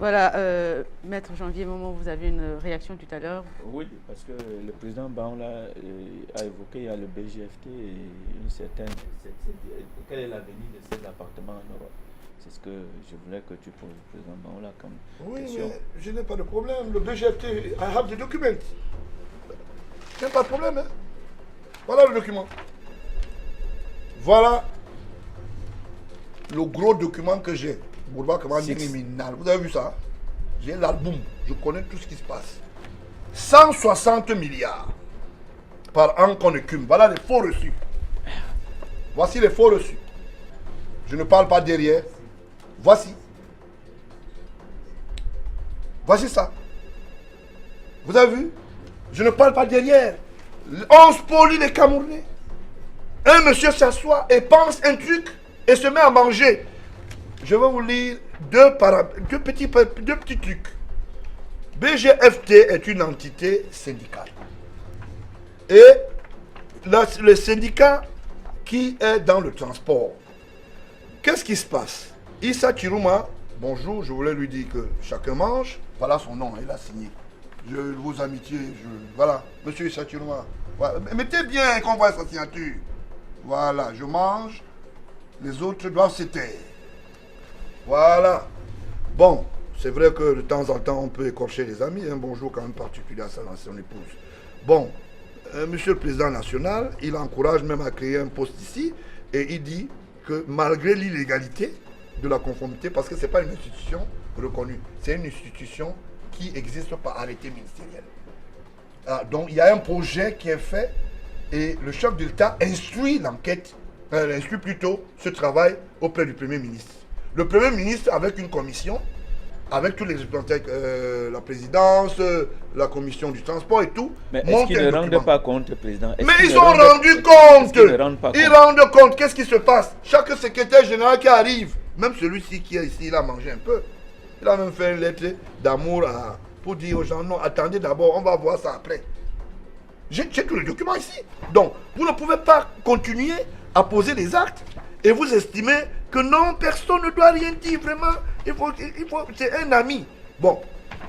Voilà, Maître Janvier Momo, vous avez une réaction tout à l'heure. Oui, parce que le président Baoula a évoqué, il y a le BGFT et une certaine... Quel est l'avenir de ces appartements en Europe? C'est ce que je voulais que tu poses au président Baoula comme question. Oui, mais je n'ai pas de problème. Le BGFT, I have the document. Je n'ai pas de problème. Hein. Voilà le document. Voilà le gros document que j'ai. Vous avez vu ça? J'ai l'album. Je connais tout ce qui se passe. 160 milliards par an qu'on écume. Voilà les faux reçus. Voici les faux reçus. Je ne parle pas derrière. Voici. Voici ça. Vous avez vu? Je ne parle pas derrière. On spolie les Camerounais. Un monsieur s'assoit et pense un truc et se met à manger. Je vais vous lire deux petits trucs. BGFT est une entité syndicale. Et le syndicat qui est dans le transport. Qu'est-ce qui se passe? Issa Chirouma, bonjour, je voulais lui dire que chacun mange. Voilà son nom, il a signé. Je vous amitié, voilà, monsieur Issa Chirouma. Voilà. Mettez bien qu'on voit sa signature. Voilà, je mange. Les autres doivent se taire. Voilà. Bon, c'est vrai que de temps en temps, on peut écorcher les amis. Un bonjour quand même particulier à son épouse. Bon, monsieur le président national, il encourage même à créer un poste ici. Et il dit que malgré l'illégalité de la conformité, parce que ce n'est pas une institution reconnue, c'est une institution qui existe par arrêté ministériel. Ah, donc il y a un projet qui est fait et le chef de l'État instruit l'enquête, instruit plutôt ce travail auprès du Premier ministre. Le Premier ministre, avec une commission, avec tous les représentants, la présidence, la commission du transport et tout. Mais est-ce qu'ils ne rendent pas compte, président? Mais ils ont rendu compte. Ils rendent compte. Qu'est-ce qui se passe? Chaque secrétaire général qui arrive, même celui-ci qui est ici, il a mangé un peu. Il a même fait une lettre d'amour pour dire aux gens, non, attendez d'abord, on va voir ça après. J'ai tous les documents ici. Donc, vous ne pouvez pas continuer à poser des actes et vous estimez que non, personne ne doit rien dire, vraiment. Il faut c'est un ami. Bon,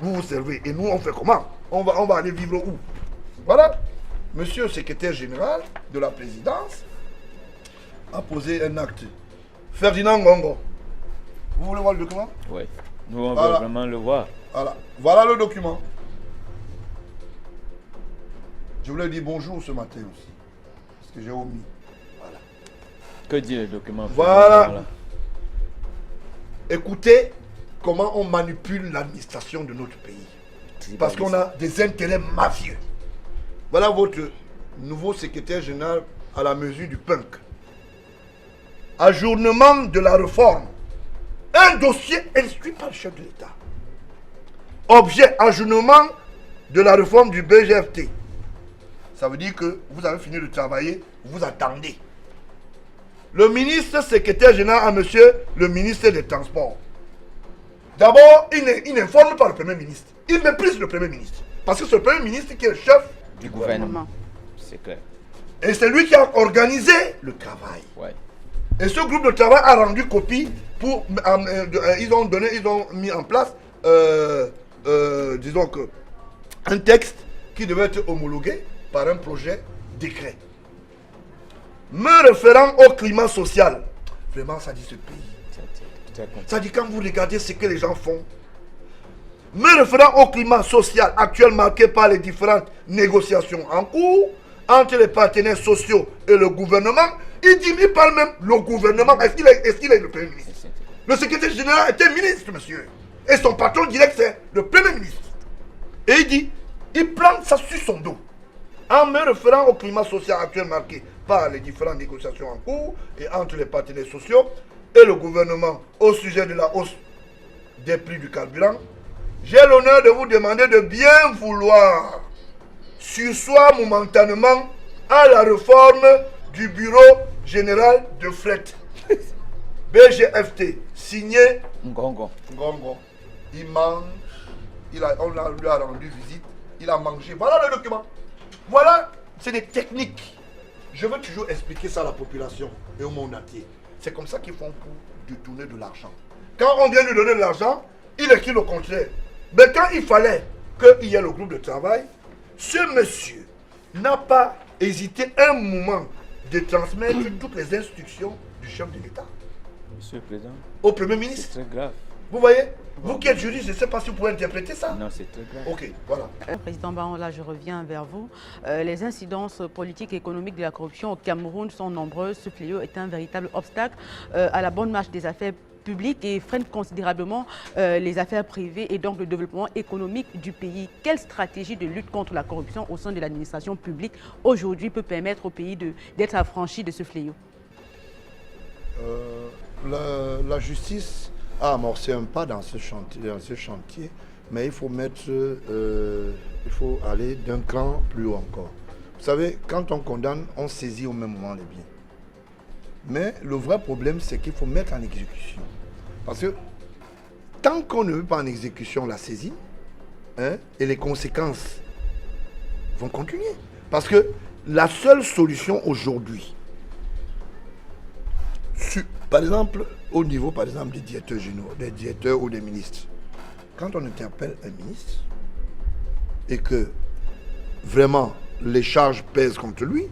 vous vous servez. Et nous, on fait comment? On va aller vivre où? Voilà. Monsieur le secrétaire général de la présidence a posé un acte. Ferdinand Ngongo. Vous voulez voir le document? Oui. Nous, on veut vraiment le voir. Voilà. Voilà le document. Je voulais dire bonjour ce matin aussi. Parce que j'ai omis. Voilà. Que dit le document? Voilà. Écoutez comment on manipule l'administration de notre pays. Parce qu'on a des intérêts mafieux. Voilà votre nouveau secrétaire général à la mesure du punk. Ajournement de la réforme. Un dossier instruit par le chef de l'État. Objet, ajournement de la réforme du BGFT. Ça veut dire que vous avez fini de travailler, vous attendez. Le ministre secrétaire général à monsieur le ministre des Transports. D'abord, il n'informe pas le Premier ministre. Il méprise le Premier ministre. Parce que c'est le Premier ministre qui est le chef du gouvernement. C'est clair. Et c'est lui qui a organisé le travail. Ouais. Et ce groupe de travail a rendu copie pour... ils ont mis en place, disons que, un texte qui devait être homologué par un projet décret. Me référant au climat social. Vraiment, ça dit ce pays. Ça dit quand vous regardez ce que les gens font. Me référant au climat social actuel marqué par les différentes négociations en cours entre les partenaires sociaux et le gouvernement, il parle même le gouvernement. Est-ce qu'il est le Premier ministre? Le secrétaire général était ministre, monsieur. Et son patron direct, c'est le Premier ministre. Et il dit, il plante ça sur son dos. En me référant au climat social actuel marqué par les différentes négociations en cours et entre les partenaires sociaux et le gouvernement au sujet de la hausse des prix du carburant, j'ai l'honneur de vous demander de bien vouloir surseoir momentanément à la réforme du Bureau général de fret. BGFT, signé Ngongo. Il mange, on lui a rendu visite, il a mangé. Voilà le document. Voilà, c'est des techniques. Je veux toujours expliquer ça à la population et au monde entier. C'est comme ça qu'ils font pour détourner de l'argent. Quand on vient lui donner de l'argent, il écrit le contraire. Mais quand il fallait qu'il y ait le groupe de travail, ce monsieur n'a pas hésité un moment de transmettre toutes les instructions du chef de l'État Monsieur le Président, au Premier c'est ministre. très grave. Vous voyez? Vous qui êtes juriste, je ne sais pas si vous pouvez interpréter ça. Non, c'est très grave. Ok, voilà. Président Baon, là je reviens vers vous. Les incidences politiques et économiques de la corruption au Cameroun sont nombreuses. Ce fléau est un véritable obstacle à la bonne marche des affaires publiques et freine considérablement les affaires privées et donc le développement économique du pays. Quelle stratégie de lutte contre la corruption au sein de l'administration publique aujourd'hui peut permettre au pays d'être affranchi de ce fléau? La justice a amorcé un pas dans ce chantier, mais il faut aller d'un cran plus haut encore. Vous savez, quand on condamne, on saisit au même moment les biens. Mais le vrai problème, c'est qu'il faut mettre en exécution. Parce que tant qu'on ne met pas en exécution la saisie, et les conséquences vont continuer. Parce que la seule solution aujourd'hui, par exemple, au niveau par exemple des directeurs généraux, des directeurs ou des ministres, quand on interpelle un ministre et que vraiment les charges pèsent contre lui,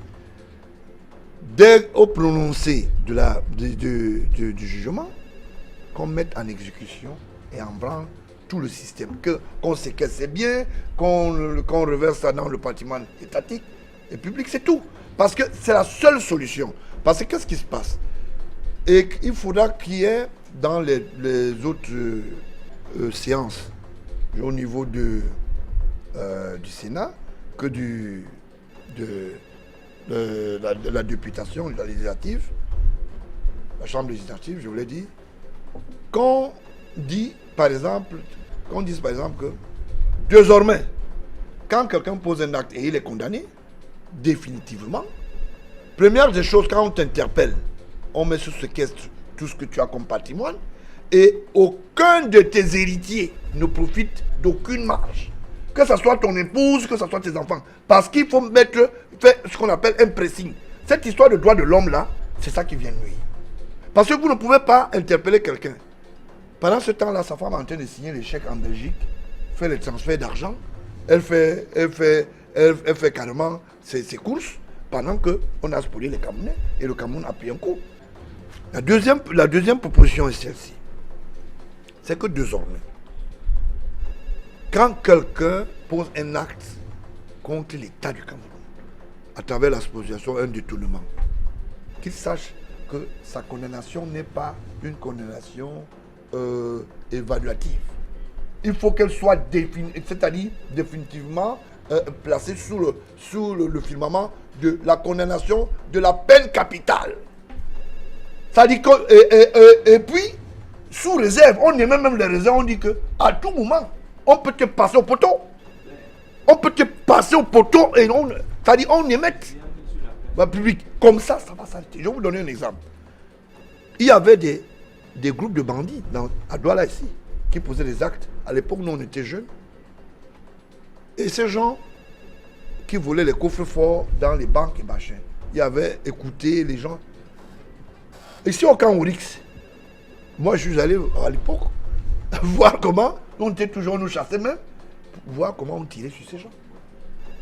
dès au prononcé du jugement, qu'on mette en exécution et en branle tout le système, qu'on séquestre ses biens, qu'on reverse ça dans le patrimoine étatique et public, c'est tout. Parce que c'est la seule solution. Parce que qu'est-ce qui se passe? Et il faudra qu'il y ait dans les autres séances au niveau du Sénat que de la députation législative, la Chambre législative, je vous l'ai dit, qu'on dise par exemple que désormais, quand quelqu'un pose un acte et il est condamné, définitivement, première des choses, quand on t'interpelle, on met sous séquestre tout ce que tu as comme patrimoine et aucun de tes héritiers ne profite d'aucune marge. Que ce soit ton épouse, que ce soit tes enfants. Parce qu'il faut faire ce qu'on appelle un pressing. Cette histoire de droit de l'homme là, c'est ça qui vient nuire. Parce que vous ne pouvez pas interpeller quelqu'un. Pendant ce temps-là, sa femme est en train de signer les chèques en Belgique, fait les transferts d'argent, elle fait carrément ses courses, pendant qu'on a spolié les Camerounais et le Cameroun a pris un coup. La deuxième proposition est celle-ci. C'est que désormais, quand quelqu'un pose un acte contre l'État du Cameroun, à travers l'association, un détournement, qu'il sache que sa condamnation n'est pas une condamnation évaluative. Il faut qu'elle soit c'est-à-dire définitivement placée sous le firmament de la condamnation de la peine capitale. Ça dit que, et puis, sous réserve, on émet même les réserves, on dit que à tout moment, on peut te passer au poteau. On peut te passer au poteau et ça dit on émet public. Comme ça, ça va s'arrêter. Je vais vous donner un exemple. Il y avait des groupes de bandits à Douala ici, qui posaient des actes. À l'époque, nous, on était jeunes. Et ces gens qui volaient les coffres forts dans les banques et machin, ils avaient écouté les gens. Ici au camp Oryx, moi je suis allé à l'époque voir comment, on était toujours, nous chassait même, pour voir comment on tirait sur ces gens.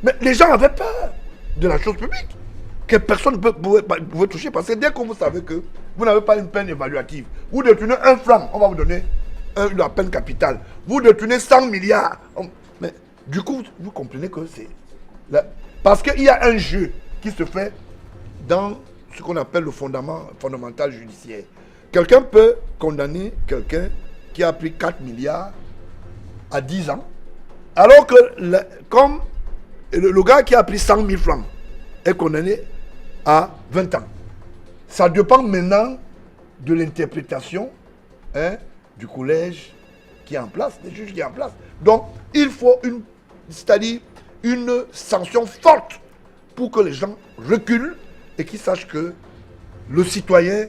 Mais les gens avaient peur de la chose publique, que personne ne pouvait toucher, parce que dès que vous savez que vous n'avez pas une peine évaluative, vous détenez un franc, on va vous donner la peine capitale, vous détenez 100 milliards. Mais du coup, vous comprenez que c'est... Parce qu'il y a un jeu qui se fait dans ce qu'on appelle le fondamental judiciaire. Quelqu'un peut condamner quelqu'un qui a pris 4 milliards à 10 ans, alors que comme le gars qui a pris 100 000 francs est condamné à 20 ans. Ça dépend maintenant de l'interprétation du collège qui est en place, des juges qui est en place. Donc, il faut c'est-à-dire une sanction forte pour que les gens reculent et qu'ils sachent que le citoyen,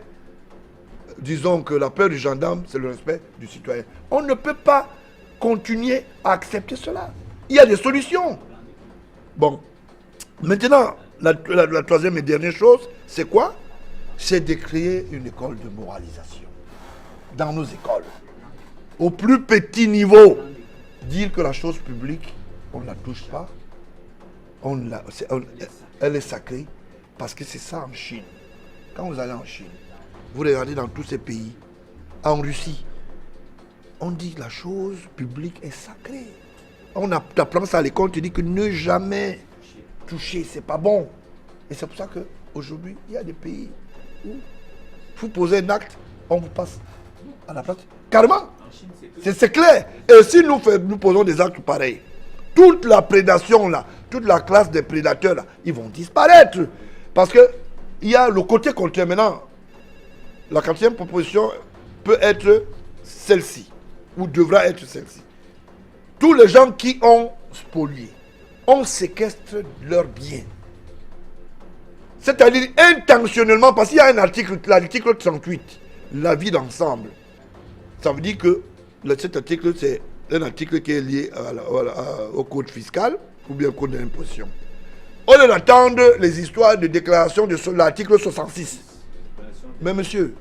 disons que la peur du gendarme, c'est le respect du citoyen. On ne peut pas continuer à accepter cela. Il y a des solutions. Bon, maintenant, la troisième et dernière chose, c'est quoi? C'est de créer une école de moralisation dans nos écoles. au plus petit niveau, dire que la chose publique, on ne la touche pas, elle est sacrée, parce que c'est ça en Chine. Quand vous allez en Chine, vous regardez dans tous ces pays, en Russie, on dit que la chose publique est sacrée. On apprend ça à l'école, on te dit que ne jamais toucher, c'est pas bon. Et c'est pour ça qu'aujourd'hui, il y a des pays où vous posez un acte, on vous passe à la place. Carrément, c'est clair. Et si nous posons des actes pareils, toute la prédation là, toute la classe des prédateurs là, ils vont disparaître. Parce que il y a le côté contraire maintenant. La quatrième proposition peut être celle-ci, ou devra être celle-ci. Tous les gens qui ont spolié, on séquestre leurs biens. C'est-à-dire intentionnellement, parce qu'il y a un article, l'article 38, la vie d'ensemble. Ça veut dire que cet article, c'est un article qui est lié au code fiscal ou bien au code de l'imposition. On attend les histoires de déclaration de l'article 66. Mais monsieur,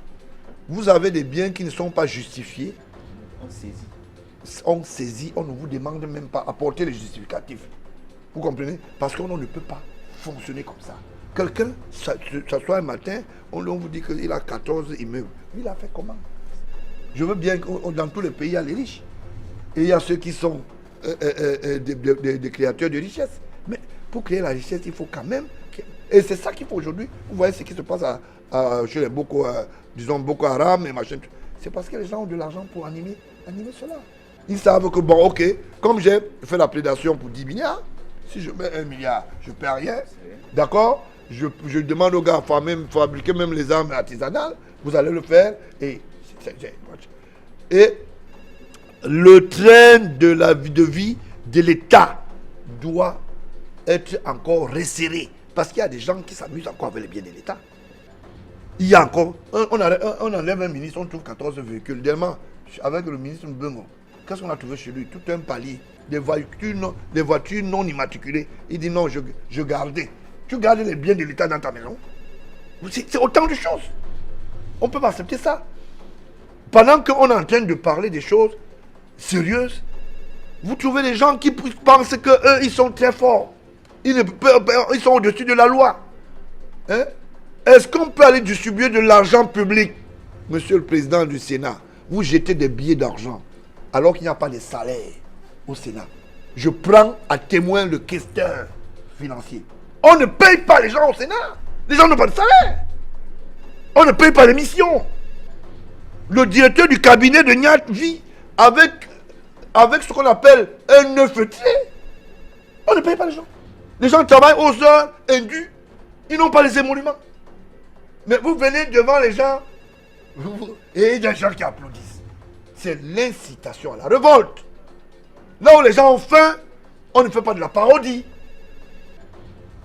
vous avez des biens qui ne sont pas justifiés. On saisit, on ne vous demande même pas apporter les justificatifs. Vous comprenez? Parce qu'on ne peut pas fonctionner comme ça. Quelqu'un s'assoit un matin, on vous dit qu'il a 14 immeubles. Il a fait comment? Je veux bien que dans tous les pays, il y a les riches. Et il y a ceux qui sont des créateurs de richesse. Mais pour créer la richesse, il faut quand même... Et c'est ça qu'il faut aujourd'hui. Vous voyez ce qui se passe chez les Boko Haram et machin. C'est parce que les gens ont de l'argent pour animer cela. Ils savent que, bon, ok, comme j'ai fait la prédation pour 10 milliards, si je mets 1 milliard, je ne perds rien. D'accord? Je demande aux gars à fabriquer même les armes artisanales. Vous allez le faire. Et le train de la vie de l'État doit être encore resserré. Parce qu'il y a des gens qui s'amusent encore avec les biens de l'État. Il y a encore... On enlève un ministre, on trouve 14 véhicules. Dernièrement, avec le ministre Mbengo, qu'est-ce qu'on a trouvé chez lui? Tout un palier. Des voitures non immatriculées. Il dit non, je gardais. Tu gardes les biens de l'État dans ta maison. C'est autant de choses. On ne peut pas accepter ça. Pendant qu'on est en train de parler des choses sérieuses, vous trouvez des gens qui pensent qu'eux, ils sont très forts. Ils sont au-dessus de la loi. Hein? Est-ce qu'on peut aller distribuer de l'argent public? Monsieur le Président du Sénat, vous jetez des billets d'argent alors qu'il n'y a pas de salaire au Sénat. Je prends à témoin le questeur financier. On ne paye pas les gens au Sénat. Les gens n'ont pas de salaire. On ne paye pas les missions. Le directeur du cabinet de Niat vit avec ce qu'on appelle un neufetier. On ne paye pas les gens. Les gens travaillent aux heures indues. Ils n'ont pas les émoluments. Mais vous venez devant les gens et il y a des gens qui applaudissent. C'est l'incitation à la révolte. Là où les gens ont faim, on ne fait pas de la parodie.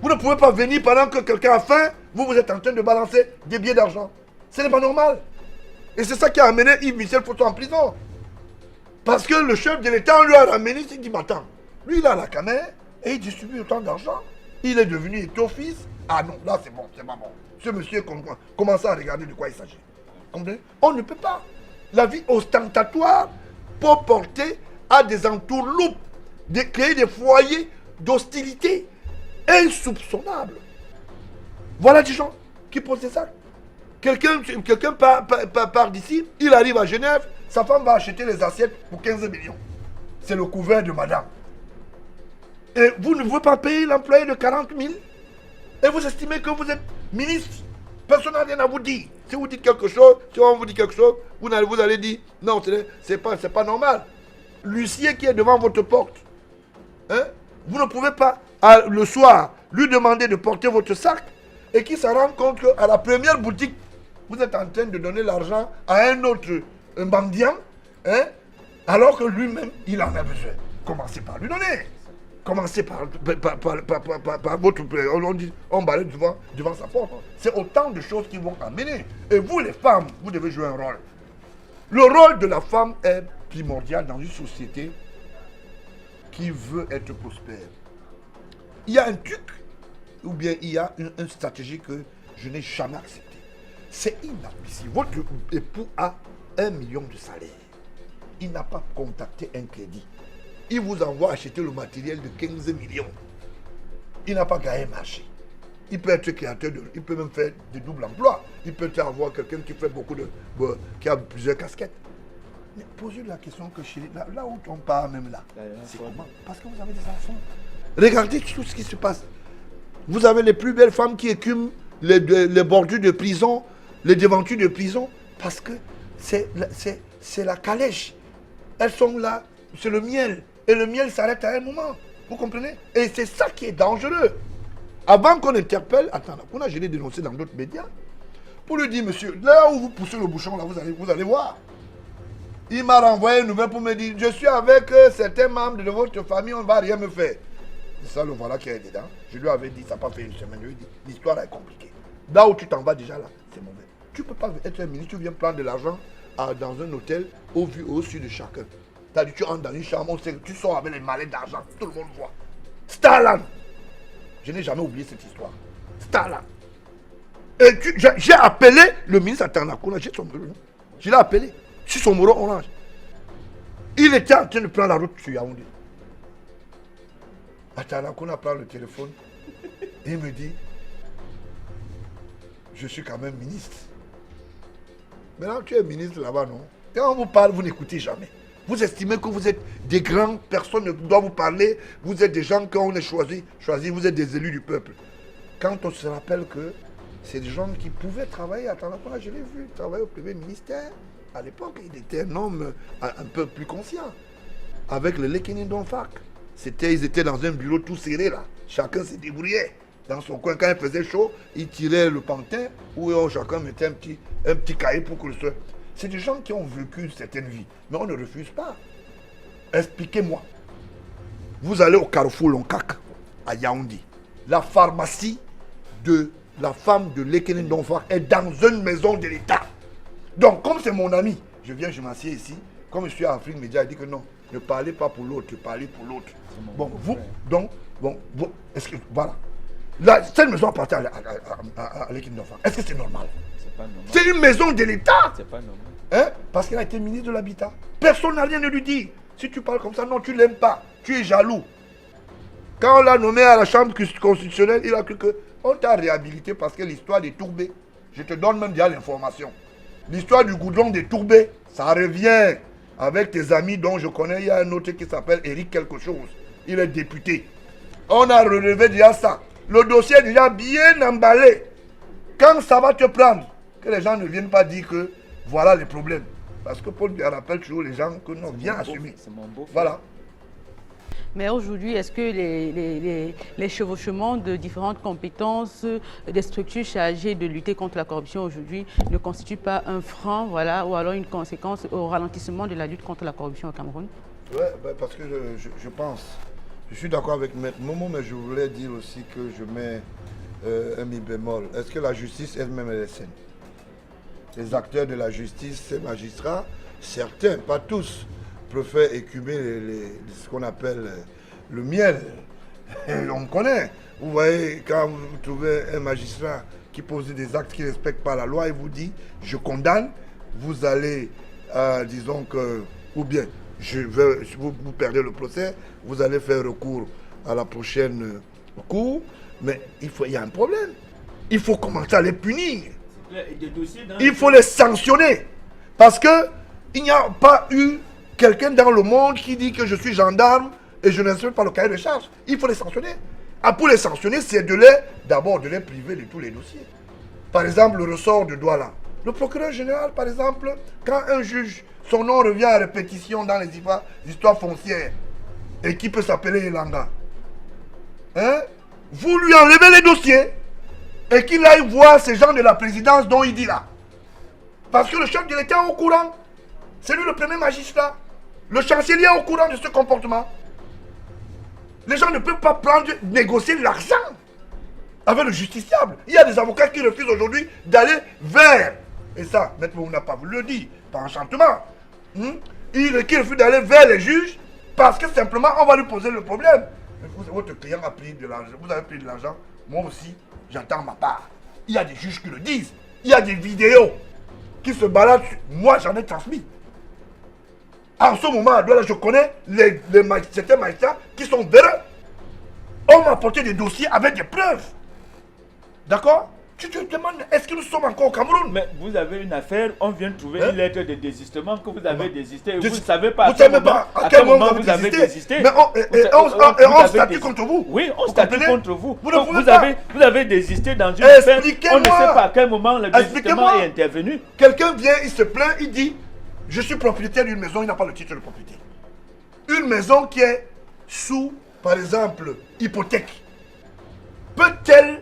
Vous ne pouvez pas venir pendant que quelqu'un a faim, vous êtes en train de balancer des billets d'argent. Ce n'est pas normal. Et c'est ça qui a amené Yves Michel Foucault en prison. Parce que le chef de l'État, on lui a ramené, il dit, mais attends, lui il a la caméra et il distribue autant d'argent. Il est devenu état-fils. Ah non, là c'est bon, c'est pas bon. Ce monsieur commence à regarder de quoi il s'agit. On ne peut pas. La vie ostentatoire peut porter à des entourloupes, de créer des foyers d'hostilité insoupçonnables. Voilà des gens qui posent des actes. Quelqu'un part d'ici, il arrive à Genève, sa femme va acheter les assiettes pour 15 millions. C'est le couvert de madame. Et vous ne voulez pas payer l'employé de 40 000? Et vous estimez que vous êtes ministre? Personne n'a rien à vous dire. Si vous dites quelque chose, si on vous dit quelque chose, vous allez dire, non, c'est pas normal. L'huissier qui est devant votre porte, hein, vous ne pouvez pas, le soir, lui demander de porter votre sac et qui se rend compte qu'à la première boutique, vous êtes en train de donner l'argent à un mendiant, hein, alors que lui-même, il en a besoin. Commencez par lui donner. Commencez par votre... On balaye devant sa porte. C'est autant de choses qui vont amener. Et vous, les femmes, vous devez jouer un rôle. Le rôle de la femme est primordial dans une société qui veut être prospère. Il y a un truc, ou bien il y a une stratégie que je n'ai jamais acceptée. C'est inadmissible. Votre époux a 1 million de salaire. il n'a pas contacté un crédit. Il vous envoie acheter le matériel de 15 millions. Il n'a pas gagné marché. Il peut être créateur, il peut même faire des doubles emplois. Il peut avoir quelqu'un qui fait qui a plusieurs casquettes. Mais posez la question que là où on part même là, c'est comment? Parce que vous avez des enfants. Regardez tout ce qui se passe. Vous avez les plus belles femmes qui écument les bordures de prison, les devantures de prison, parce que c'est la calèche. Elles sont là, c'est le miel. Et le miel s'arrête à un moment. Vous comprenez? Et c'est ça qui est dangereux. Avant qu'on interpelle, attends, je l'ai dénoncé dans d'autres médias, pour lui dire, monsieur, là où vous poussez le bouchon, là, vous allez voir. Il m'a renvoyé une nouvelle pour me dire, je suis avec certains membres de votre famille, on ne va rien me faire. C'est ça le voilà qui est dedans. Je lui avais dit, ça n'a pas fait une semaine, je lui ai dit, l'histoire est compliquée. Là où tu t'en vas déjà là, c'est mauvais. Tu ne peux pas être un ministre, tu viens prendre de l'argent dans un hôtel au vu au-dessus de chacun. C'est-à-dire, tu entres dans une chambre, tu sors avec les mallettes d'argent, tout le monde voit. Starland. Je n'ai jamais oublié cette histoire. Starland. Et j'ai appelé le ministre Atanakuna, j'ai son numéro. Je l'ai appelé sur son numéro orange. Il était en train de prendre la route sur Yaoundé. Atanakuna prend le téléphone et il me dit, je suis quand même ministre. Maintenant, tu es ministre là-bas, non? Quand on vous parle, vous n'écoutez jamais. Vous estimez que vous êtes des grandes personnes, ne doit vous parler. Vous êtes des gens qu'on a choisis, vous êtes des élus du peuple. Quand on se rappelle que c'est des gens qui pouvaient travailler à Tanakona, je l'ai vu, travailler au premier ministère. À l'époque, il était un homme un peu plus conscient. Avec le Lekini Donfak. Ils étaient dans un bureau tout serré là. Chacun se débrouillait. Dans son coin, quand il faisait chaud, il tirait le pantin où chacun mettait un petit cahier pour que le soleil. C'est des gens qui ont vécu une certaine vie. Mais on ne refuse pas. Expliquez-moi. Vous allez au Carrefour Lonkak, à Yaoundé. La pharmacie de la femme de Lekini Donfak est dans une maison de l'État. Donc, comme c'est mon ami, je m'assieds ici. Comme je suis à Afrique Média, il dit que non, ne parlez pas pour l'autre, parlez pour l'autre. Bon, est-ce que, voilà. Là, cette maison appartient à Lekini Donfak. Est-ce que c'est normal? C'est une maison de l'État. C'est pas normal. Hein? Parce qu'il a été ministre de l'Habitat. Personne n'a rien à lui dire. Si tu parles comme ça, non, tu ne l'aimes pas. Tu es jaloux. Quand on l'a nommé à la Chambre constitutionnelle, il a cru qu'on t'a réhabilité parce que l'histoire des Tourbés, je te donne même déjà l'information. L'histoire du goudron des Tourbés, ça revient avec tes amis dont je connais. Il y a un autre qui s'appelle Eric quelque chose. Il est député. On a relevé déjà ça. Le dossier est déjà bien emballé. Quand ça va te prendre, que les gens ne viennent pas dire que voilà les problèmes. Parce que Paul rappelle toujours les gens que non, viens assumer. C'est mon beau-frère. Voilà. Mais aujourd'hui, est-ce que les chevauchements de différentes compétences des structures chargées de lutter contre la corruption aujourd'hui ne constituent pas un frein, voilà, ou alors une conséquence au ralentissement de la lutte contre la corruption au Cameroun? Oui, parce que je pense, je suis d'accord avec Maître Momo, mais je voulais dire aussi que je mets un mi bémol. Est-ce que la justice elle-même est saine? Les acteurs de la justice, ces magistrats, certains, pas tous, préfèrent écumer ce qu'on appelle le miel. Et on connaît. Vous voyez, quand vous trouvez un magistrat qui pose des actes qui ne respectent pas la loi, il vous dit, je condamne, vous allez, disons que, ou bien, vous perdez le procès, vous allez faire recours à la prochaine cour, mais il y a un problème. Il faut commencer à les punir. Il faut les sanctionner. Parce qu'il n'y a pas eu quelqu'un dans le monde qui dit que je suis gendarme et je ne respecte pas le cahier de charge. Il faut les sanctionner. Pour les sanctionner, c'est d'abord de les priver de tous les dossiers. Par exemple, le ressort de Douala. Le procureur général, par exemple, quand un juge, son nom revient à répétition dans les histoires foncières, et qui peut s'appeler Elanga, vous lui enlevez les dossiers et qu'il aille voir ces gens de la présidence dont il dit là. Parce que le chef de l'État est au courant. C'est lui le premier magistrat. Le chancelier est au courant de ce comportement. Les gens ne peuvent pas négocier l'argent avec le justiciable. Il y a des avocats qui refusent aujourd'hui d'aller vers, et ça, Maître Moum n'a pas voulu le dire, par enchantement, qui refusent d'aller vers les juges parce que simplement on va lui poser le problème. Votre client a pris de l'argent, vous avez pris de l'argent, moi aussi, j'attends ma part. Il y a des juges qui le disent, il y a des vidéos qui se baladent, moi j'en ai transmis. En ce moment, à Douala, je connais certains magistrats qui sont véreux. On m'a apporté des dossiers avec des preuves. D'accord? Tu te demandes, est-ce que nous sommes encore au Cameroun? Mais vous avez une affaire, on vient de trouver une lettre de désistement que vous avez désisté. Et vous ne savez Vous pas à quel moment vous avez désisté. Mais on statue contre vous. Oui, on statue contre vous. Vous avez désisté dans une affaire. On ne sait pas à quel moment le désistement est intervenu. Quelqu'un vient, il se plaint, il dit, je suis propriétaire d'une maison, il n'a pas le titre de propriété. Une maison qui est sous, par exemple, hypothèque. Peut-elle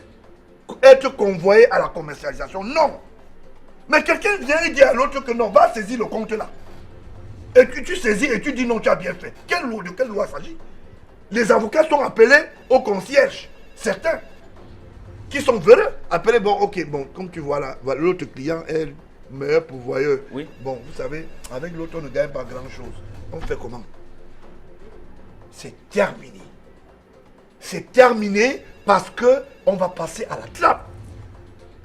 être convoyée à la commercialisation? Non. Mais quelqu'un vient et dit à l'autre que non, va saisir le compte là. Et tu saisis et tu dis non, tu as bien fait. De quelle loi s'agit? Les avocats sont appelés au concierge. Certains qui sont véreux, appelés, bon, ok, bon, comme tu vois là, l'autre client est le meilleur pourvoyeur. Oui. Bon, vous savez, avec l'autre, on ne gagne pas grand-chose. On fait comment? C'est terminé. C'est terminé parce que on va passer à la trappe.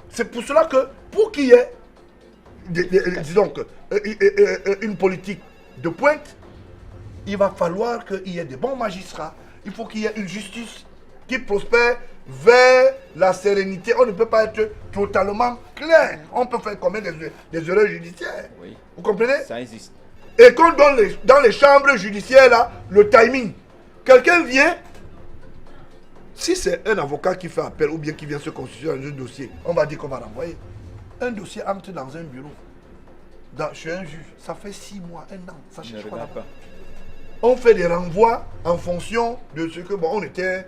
C'est pour cela que, pour qu'il y ait, disons que, une politique de pointe, il va falloir qu'il y ait des bons magistrats. Il faut qu'il y ait une justice qui prospère vers la sérénité. On ne peut pas être totalement clair. On peut faire commettre des erreurs judiciaires. Oui. Vous comprenez? Ça existe. Et quand dans les chambres judiciaires, là, le timing, quelqu'un vient. Si c'est un avocat qui fait appel ou bien qui vient se constituer dans un dossier, on va dire qu'on va renvoyer. Un dossier entre dans un bureau, chez un juge, ça fait 6 mois, 1 an, ça cherche pas. On fait des renvois en fonction de ce que... Bon, on était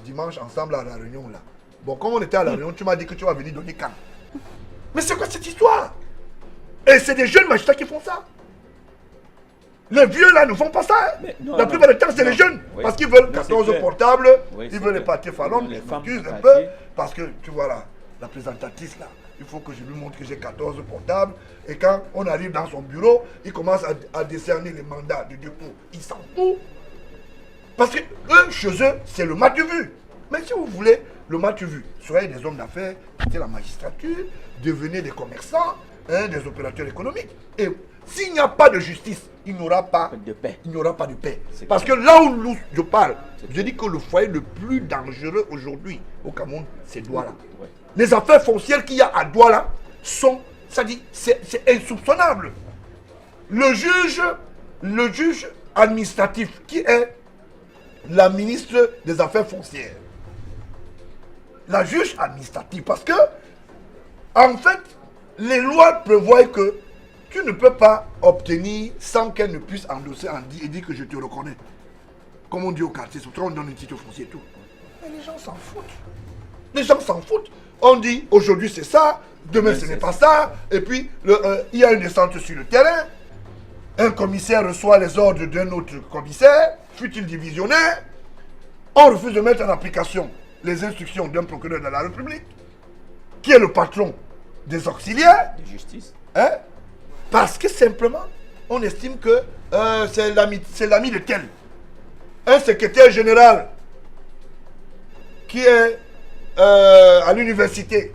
dimanche ensemble à la réunion là. Bon, comme on était à la réunion, tu m'as dit que tu vas venir donner quand? Mais c'est quoi cette histoire? Et c'est des jeunes magistrats qui font ça. Les vieux là ne font pas ça. Hein. Non, la plupart du temps, c'est les jeunes. Oui. Parce qu'ils veulent 14 portables, oui, ils veulent les parties fallonnes, ils m'accusent un peu. Parce que, tu vois là, la présentatrice là, il faut que je lui montre que j'ai 14 portables. Et quand on arrive dans son bureau, il commence à décerner les mandats de dépôt. Il s'en fout. Parce que eux, chez eux, c'est le mat de vue. Mais si vous voulez, le mat de vue, soyez des hommes d'affaires, quittez la magistrature, devenez des commerçants, hein, des opérateurs économiques. Et s'il n'y a pas de justice, il n'y aura pas de paix. Il n'y aura pas de paix. Parce que là où je parle, je dis que le foyer le plus dangereux aujourd'hui au Cameroun, c'est Douala. Ouais. Les affaires foncières qu'il y a à Douala sont, ça dit, c'est insoupçonnable. Le juge administratif qui est la ministre des Affaires foncières. La juge administrative, parce que, en fait, les lois prévoient que tu ne peux pas obtenir sans qu'elle ne puisse endosser et dire que je te reconnais. Comme on dit au quartier, surtout on donne un titre foncier et tout. Mais les gens s'en foutent. Les gens s'en foutent. On dit aujourd'hui c'est ça, demain ce n'est pas ça. Et puis il y a une descente sur le terrain. Un commissaire reçoit les ordres d'un autre commissaire, fut-il divisionnaire. On refuse de mettre en application les instructions d'un procureur de la République, qui est le patron des auxiliaires. De justice. Hein? Parce que simplement, on estime que c'est l'ami de tel. Un secrétaire général qui est à l'université,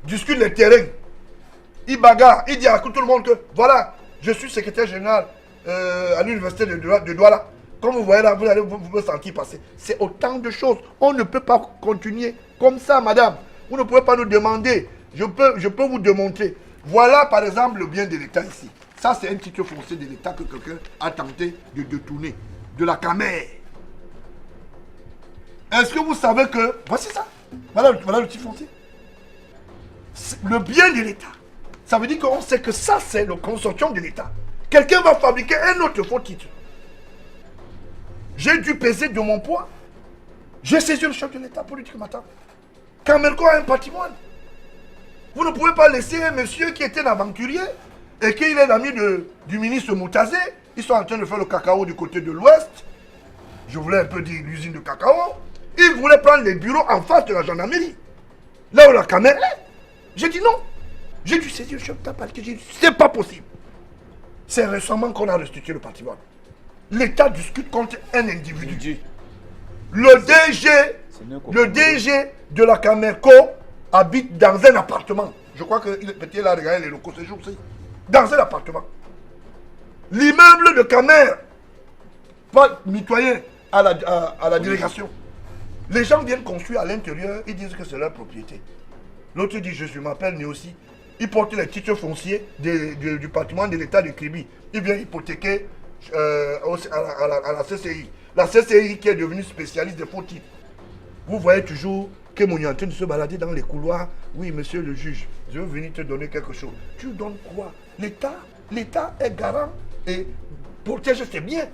discute les terrains, il bagarre, il dit à tout le monde que voilà, je suis secrétaire général à l'université de Douala. Comme vous voyez là, vous allez vous me sentir passer. C'est autant de choses. On ne peut pas continuer comme ça, madame. Vous ne pouvez pas nous demander. Je peux vous démontrer. Voilà par exemple le bien de l'État ici. Ça c'est un titre foncier de l'État que quelqu'un a tenté de détourner. De la Camer. Est-ce que vous savez que... Voici ça. Voilà le titre foncier. Le bien de l'État. Ça veut dire qu'on sait que ça c'est le consortium de l'État. Quelqu'un va fabriquer un autre faux titre. J'ai dû peser de mon poids. J'ai saisi le chef de l'État politique matin. Camerco a un patrimoine. Vous ne pouvez pas laisser un monsieur qui était un aventurier et qui est l'ami du ministre Moutazé. Ils sont en train de faire le cacao du côté de l'ouest. Je voulais un peu dire l'usine de cacao. Ils voulaient prendre les bureaux en face de la gendarmerie. Là où la caméra est. J'ai dit non. J'ai dû saisir le chef de l'État parce que j'ai dit c'est pas possible. C'est récemment qu'on a restitué le patrimoine. L'État discute contre un individu. Le DG de la Camerco habite dans un appartement. Je crois que peut-être il a regardé les locaux ce jour-ci. Dans un appartement. L'immeuble de Camer, pas mitoyen à la délégation. Les gens viennent construire à l'intérieur, ils disent que c'est leur propriété. L'autre dit, je m'appelle Néossi. Il porte les titres fonciers du patrimoine de l'État de Kribi. Il vient hypothéquer à la CCI. La CCI qui est devenue spécialiste des faux titres. Vous voyez toujours que mon est en train de se balader dans les couloirs. Oui, monsieur le juge, je veux venir te donner quelque chose. Tu donnes quoi? L'État est garant et protège ses biens.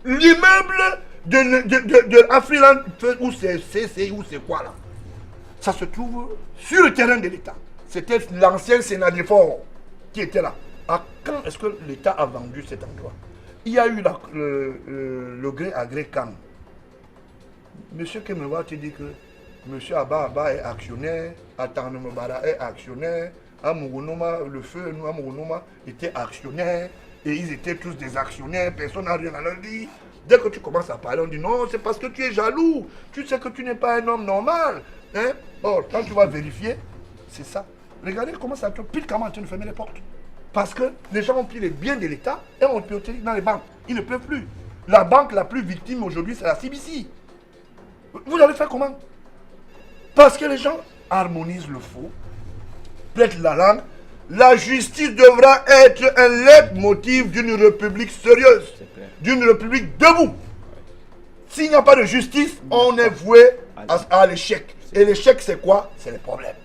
L'immeuble de Afriland, où c'est CCI, où c'est quoi là? Ça se trouve sur le terrain de l'État. C'était l'ancien Sénat des Forts qui était là. À quand est-ce que l'État a vendu cet endroit? Il y a eu le gré à gré quand monsieur Kemewa te dit que monsieur Abba est actionnaire, Atanomobara est actionnaire, Amugunoma, le feu, Amugunoma était actionnaire, et ils étaient tous des actionnaires, personne n'a rien à leur dire. Dès que tu commences à parler, on dit non, c'est parce que tu es jaloux, tu sais que tu n'es pas un homme normal. Hein? Or, quand tu vas vérifier, c'est ça. Regardez comment ça te pile comment tu ne fermes les portes. Parce que les gens ont pris les biens de l'État et ont pioté dans les banques. Ils ne peuvent plus. La banque la plus victime aujourd'hui, c'est la CBC. Vous allez faire comment? Parce que les gens harmonisent le faux, prêtent la langue. La justice devra être un leitmotiv d'une république sérieuse, d'une république debout. S'il n'y a pas de justice, on est voué à l'échec. Et l'échec, c'est quoi? C'est les problèmes.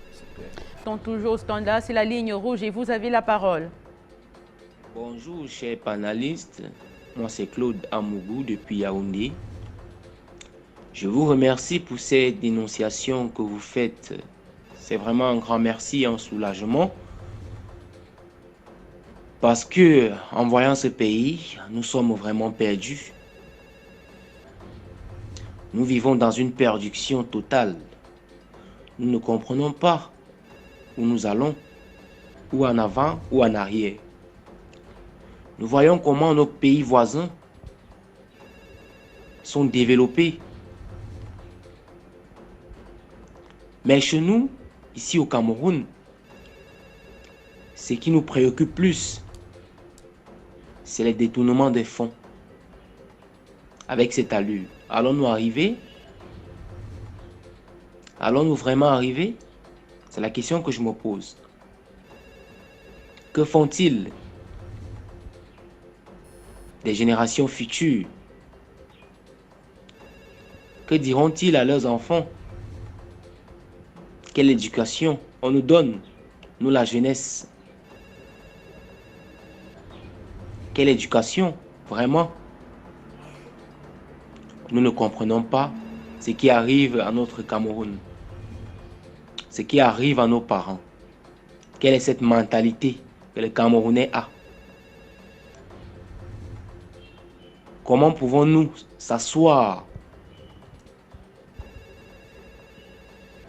Toujours au standard, c'est la ligne rouge et vous avez la parole. Bonjour, chers panélistes. Moi, c'est Claude Amougou depuis Yaoundé. Je vous remercie pour ces dénonciations que vous faites. C'est vraiment un grand merci et un soulagement. Parce que, en voyant ce pays, nous sommes vraiment perdus. Nous vivons dans une perdition totale. Nous ne comprenons pas où nous allons, ou en avant ou en arrière. Nous voyons comment nos pays voisins sont développés. Mais chez nous, ici au Cameroun, ce qui nous préoccupe plus, c'est le détournement des fonds. Avec cette allure, allons-nous arriver? Allons-nous vraiment arriver? C'est la question que je me pose. Que font-ils des générations futures? Que diront-ils à leurs enfants? Quelle éducation on nous donne, nous la jeunesse? Quelle éducation, vraiment? Nous ne comprenons pas ce qui arrive à notre Cameroun. Ce qui arrive à nos parents. Quelle est cette mentalité que le Camerounais a? Comment pouvons-nous s'asseoir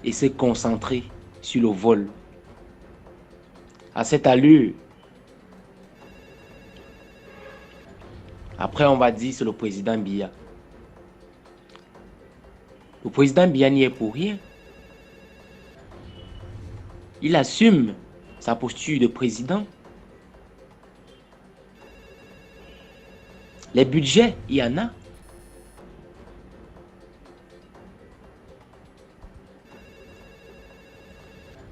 et se concentrer sur le vol? À cette allure, après on va dire c'est le président Biya. Le président Biya n'y est pour rien. Il assume sa posture de président. Les budgets, il y en a.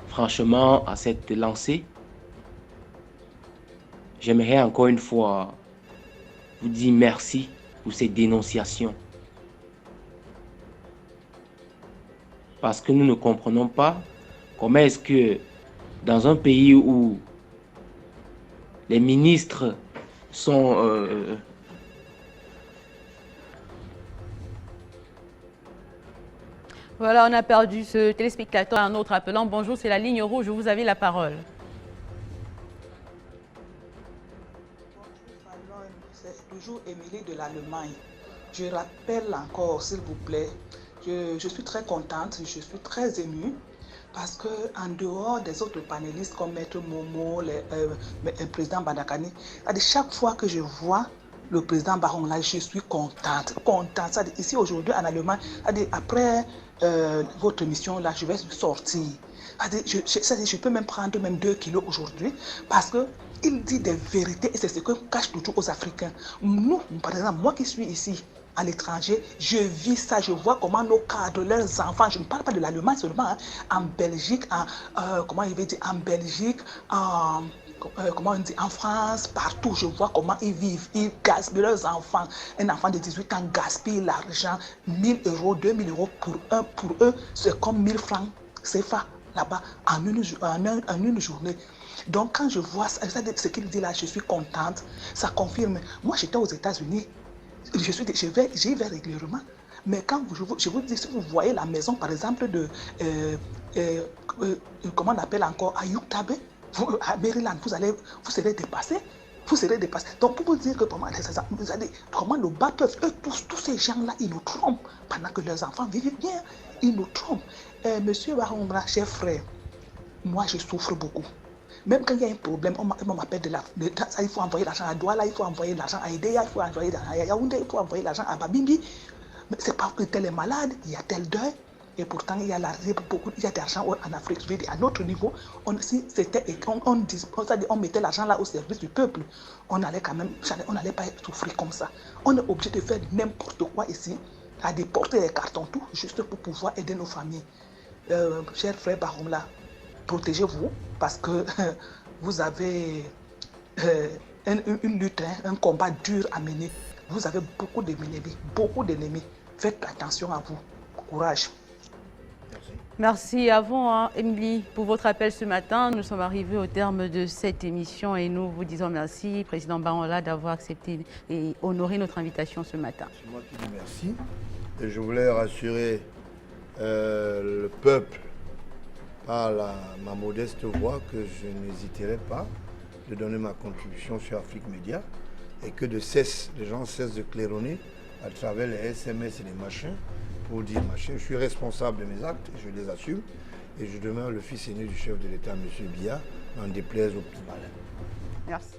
Franchement, à cette lancée, j'aimerais encore une fois vous dire merci pour ces dénonciations. Parce que nous ne comprenons pas comment est-ce que dans un pays où les ministres sont... Voilà, on a perdu ce téléspectateur. Un autre appelant. Bonjour, c'est la ligne rouge. Vous avez la parole. C'est toujours Émilie de l'Allemagne. Je rappelle encore, s'il vous plaît, je suis très contente, je suis très émue. Parce qu'en dehors des autres panélistes comme Maître Momo, le président Bandakani, chaque fois que je vois le président Baron, là, je suis contente. Ici, aujourd'hui, en Allemagne, après votre mission, là, je vais sortir. Je peux même prendre 2 kilos aujourd'hui parce qu'il dit des vérités et c'est ce que cache toujours aux Africains. Nous, par exemple, moi qui suis ici, à l'étranger, je vis ça, je vois comment nos cadres, leurs enfants, je ne parle pas de l'Allemagne seulement, hein, en Belgique, comment il veut dire, en Belgique, comment on dit, en France, partout, je vois comment ils vivent, ils gaspillent leurs enfants. Un enfant de 18 ans gaspille l'argent, 1 000 euros, 2 000 euros pour eux, c'est comme 1 000 francs CFA là-bas en une journée. Donc quand je vois ça, ce qu'il dit là, je suis contente, ça confirme. Moi j'étais aux États-Unis, j'y vais régulièrement. Mais quand je vous dis, si vous voyez la maison, par exemple, de, comment on appelle encore, à Utah, à Maryland, vous serez dépassé. Vous serez dépassé. Donc, pour vous dire que comment le bas peuvent, eux, tous ces gens-là, ils nous trompent pendant que leurs enfants vivent bien. Ils nous trompent. Monsieur Baron, cher frère, moi, je souffre beaucoup. Même quand il y a un problème, on m'appelle ça, il faut envoyer l'argent à Douala, il faut envoyer l'argent à Idéa, il faut envoyer l'argent à Yaoundé, il faut envoyer l'argent à Babimbi. Mais c'est pas que tel est malade, il y a tel deuil. Et pourtant, il y a d'argent en Afrique. Je veux dire, à notre niveau, on mettait l'argent là au service du peuple. On n'allait pas souffrir comme ça. On est obligé de faire n'importe quoi ici, à déporter les cartons, tout, juste pour pouvoir aider nos familles. Cher frère Baroumla, protégez-vous parce que vous avez une lutte, un combat dur à mener. Vous avez beaucoup d'ennemis. Faites attention à vous. Courage. Merci à vous, Emily, pour votre appel ce matin. Nous sommes arrivés au terme de cette émission et nous vous disons merci, Président Baroumla, d'avoir accepté et honoré notre invitation ce matin. C'est moi qui dis merci. Et je voulais rassurer le peuple par ma modeste voix que je n'hésiterai pas de donner ma contribution sur Afrique Média et que les gens cessent de claironner à travers les SMS et les machins pour dire machin. Je suis responsable de mes actes, je les assume et je demeure le fils aîné du chef de l'État, M. Biya, n'en déplaise au plus malin. Merci.